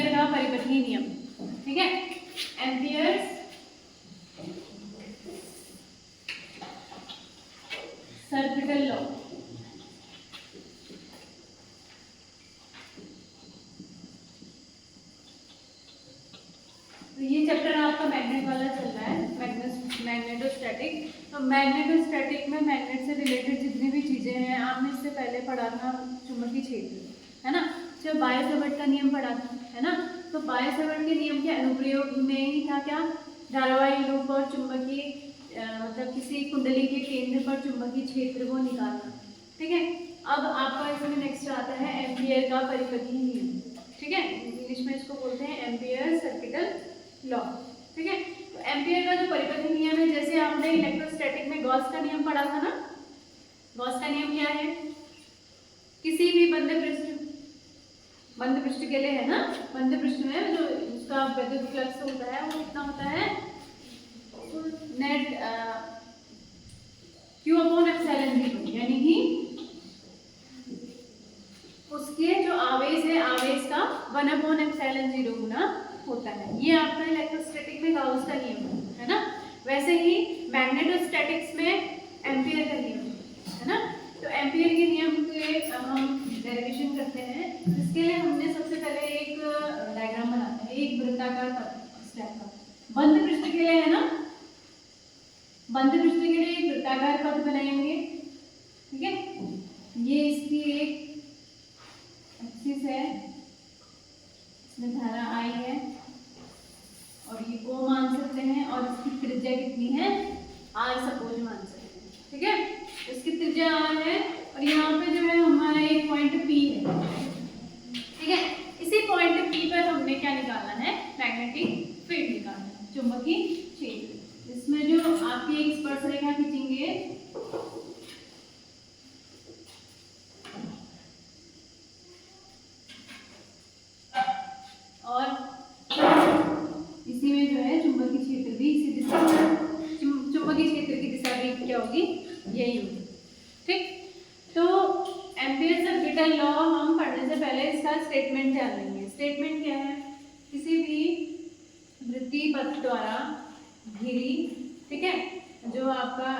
Ampere का परिपथीय नियम, ठीक है, एम्पियर्स सर्किटल लॉ। तो ये चैप्टर आपका मैग्नेट वाला चल रहा है, मैग्नेटोस्टैटिक। तो मैग्नेटोस्टैटिक में मैग्नेट से रिलेटेड जितनी भी चीजें हैं, आपने इससे पहले पढ़ा था चुंबकीय क्षेत्र, है ना, जो बायो-सावर्ट का नियम पढ़ा था, है ना। तो बायो-सावर्ट के नियम के अनुप्रयोग में ही था क्या, धारावाही लूप और चुंबकीय मतलब किसी कुंडली के केंद्र पर चुंबकीय क्षेत्र को निकालना, ठीक है। अब आपका इसमें नेक्स्ट आता है एम्पियर का परिपथीय नियम, ठीक है, इंग्लिश में इसको बोलते हैं एम्पियर सर्किटल लॉ, ठीक है। तो एम्पियर का जो परिपथीय नियम है, जैसे आपने इलेक्ट्रोस्टैटिक में गॉस का नियम पढ़ा था ना, गॉस का नियम क्या है, किसी भी बंद पृष्ठ के लिए, है ना, बंद पृष्ठ में जो उसका विद्युत फ्लक्स होता है वो कितना होता है, नेट Q अपॉन एप्सिलॉन 0, यानी कि उसके जो आवेश है, आवेश का 1 अपॉन एप्सिलॉन 0 गुना होता है। ये आपका इलेक्ट्रोस्टैटिक में गाउस का नियम है ना। वैसे ही मैग्नेटोस्टैटिक्स में एम्पियर का नियम है ना। तो एम्पियर के नियम के हम डेरिवेशन करते हैं। इसके लिए हमने सबसे पहले एक डायग्राम बनाते हैं, एक वृत्ताकार पथ इस टाइप का, बंद पृष्ठ के लिए, है ना, बंद पृष्ठ के लिए एक वृत्ताकार पथ बनाएंगे, ठीक है। ये इसकी एक एक्सिस है, इसमें धारा I है और ये O मान सकते हैं, और इसकी त्रिज्या कितनी है, R सपोज मान सकते हैं, ठीक है। इसकी त्रिज्या R है और यहाँ पे जो है हमारा एक पॉइंट P है, ठीक है। इसी पॉइंट P पर हमने क्या निकालना है, मैग्नेटिक फील्ड निकालना है, चुंबकीय क्षेत्र। इसमें जो आपकी एक स्पर्श रेखा खींचेंगे, और इसी में जो है चुंबकीय क्षेत्र भी इसी दिशा, चुंबकीय क्षेत्र की दिशा भी क्या होगी, यही होगी, ठीक। तो एम्पियर सर्किटल लॉ हम पढ़ने से पहले इसका स्टेटमेंट जान लेंगे। स्टेटमेंट क्या है, किसी भी वृत्तीय पथ द्वारा घिरी, ठीक है, जो आपका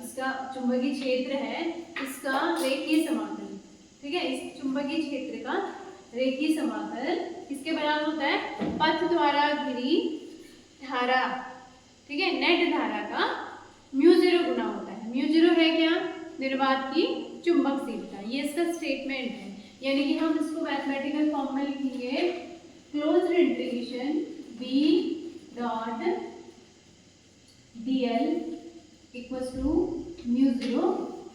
इसका चुंबकीय क्षेत्र है, इसका रेखीय समाकल, ठीक है, इस चुंबकीय क्षेत्र का रेखीय समाकल किसके बराबर होता है, पथ द्वारा घिरी धारा, ठीक है, नेट धारा का μ0 गुना होता है। μ0 है क्या, निर्वात की चुंबकशीलता, ये इसका स्टेटमेंट है। यानी कि हम इसको मैथमेटिकल फॉर्म में लिखेंगे, closed integration B dot dl equals to μ0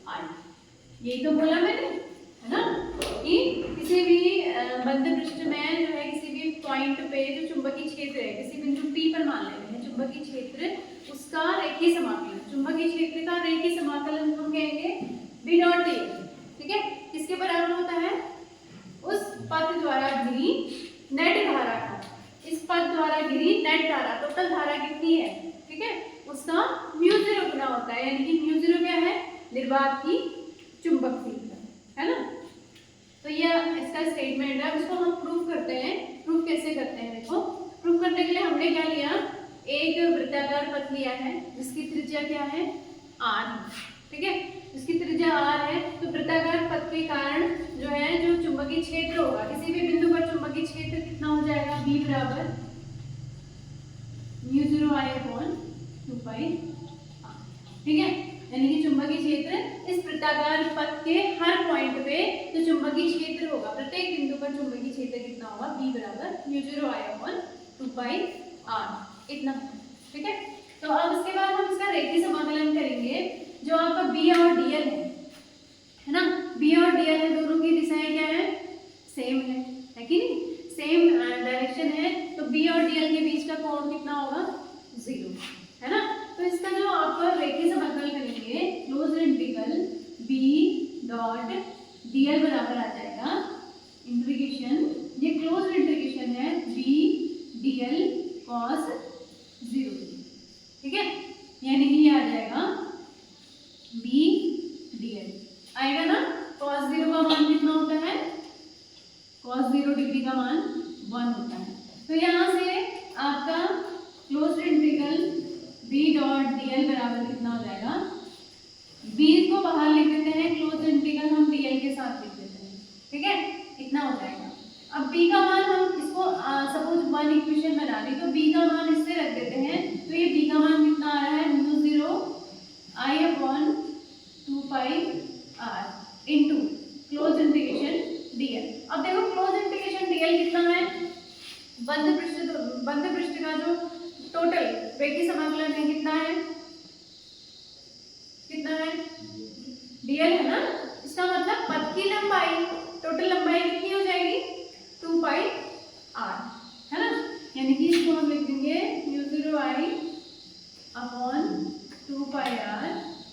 I। यही तो बोला मैंने, है ना, कि किसी भी बंद पृष्ठ में जो है, किसी भी पॉइंट पे जो चुंबकीय क्षेत्र है, किसी बिंदु P पर मान लेते हैं चुंबकीय क्षेत्र, उसका रेखीय समाकलन, चुंबकीय क्षेत्र का रेखीय समाकलन हम कहेंगे B डॉट dl, ठीक है। किसके बराबर होता है, उस पथ द्वारा घिरी नेट धारा का, इस पथ द्वारा घिरी नेट धारा, टोटल धारा कितनी है, ठीक है, उसका μ0 गुना होता है। यानी कि μ0 क्या है, निर्वात की चुंबकशीलता, है ना। तो ये इसका स्टेटमेंट है। इसको हम प्रूफ करते हैं। प्रूफ कैसे करते हैं, देखो, प्रूफ करने के लिए हमने क्या लिया, एक वृत्ताकार पथ लिया है जिसकी त्रिज्या क्या है, R, ठीक है, जिसकी त्रिज्या R है। तो वृत्ताकार पथ के कारण जो है, जो चुंबकीय क्षेत्र होगा, किसी भी बिंदु पर चुंबकीय क्षेत्र कितना हो जाएगा, B बराबर μ0 I अपॉन 2π, ठीक है। यानी कि चुंबकीय क्षेत्र इस वृत्ताकार पथ के हर पॉइंट पे जो चुंबकीय क्षेत्र होगा, प्रत्येक बिंदु पर चुंबकीय क्षेत्र कितना होगा, B बराबर μ0 I अपॉन 2πr, इतना, ठीक है। तो अब इसके बाद हम इसका रेखीय समाकलन करेंगे। जो आपका B और dl है ना, B और dl है, दोनों की दिशाएं क्या है, सेम है कि नहीं, सेम डायरेक्शन है। तो B और dl के बीच का कोण कितना होगा, 0, है ना। तो इसका जो आप रेखीय समाकलन करेंगे, closed integral B dot dl बराबर आ जाएगा इंटीग्रेशन, ये क्लोज्ड इंटीग्रेशन है, B dl cos 0, ठीक है। यानी कि ये आ जाएगा B dl, आएगा ना। cos 0 का मान कितना होता है, cos 0 डिग्री का मान 1 होता है। तो यहाँ से आपका closed integral b dot dl बराबर कितना हो जाएगा, b को बाहर लिख देते हैं, क्लोज्ड इंटीग्रल हम dl के साथ लिख देते हैं, ठीक है, इतना हो जाएगा। अब b का मान हम इसको सपोज 1 इक्वेशन बना ली, तो b का मान इससे रख देते हैं, तो ये b का मान कितना आ रहा है, μ0 I upon 2 pi r into close integration dl। अब देखो क्लोज इंटीग्रेशन dl कितना है, बंद पृष्ठ का जो टोटल रेखीय समाकलन है कितना है, कितना है dl है ना, इसका मतलब पथ की लंबाई, टोटल लंबाई कितनी हो जाएगी 2 पाई r, है ना, यानी कि इसको हम लिख देंगे μ0 I अपॉन 2 पाई r,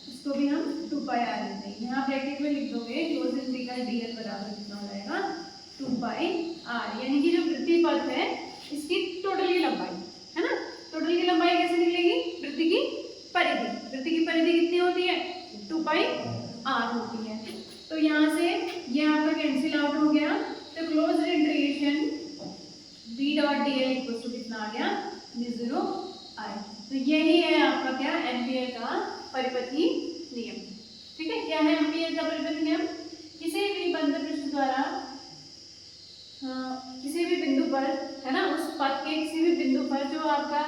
इसको भी हम 2 पाई r लिख देंगे, यहाँ ब्रैकेट में लिख दोगे क्लोज इंटीग्रल dl बराबर कितना हो जाएगा 2 पाई r, यानी कि जो वृत्तीय पथ है इसकी टोटल की लंबाई, है ना, टोटल की लंबाई कैसे निकलेगी, वृत्त की परिधि कितनी होती है 2 पाई r होती है। तो यहाँ से ये आपका कैंसिल आउट हो गया, तो closed integration b dot dl equal to कितना आ गया μ0 I। तो यही है आपका क्या एम्पियर का परिपथी नियम, ठीक है। क्या है एम्पियर का परिपथी नियम, किसी भी बंद पृष्ठ द्वारा किसी भी बिंदु पर, है ना, उस पथ के किसी भी बिंदु पर जो आपका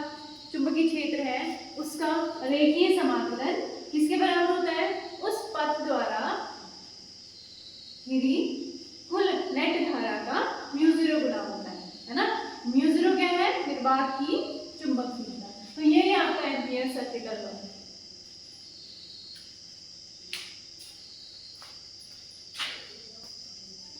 चुंबकीय क्षेत्र है उसका रेखीय समाकलन किसके बराबर होता है, उस पथ द्वारा घिरी कुल नेट धारा का μ0 गुना होता है ना। μ0 क्या है, निर्वात की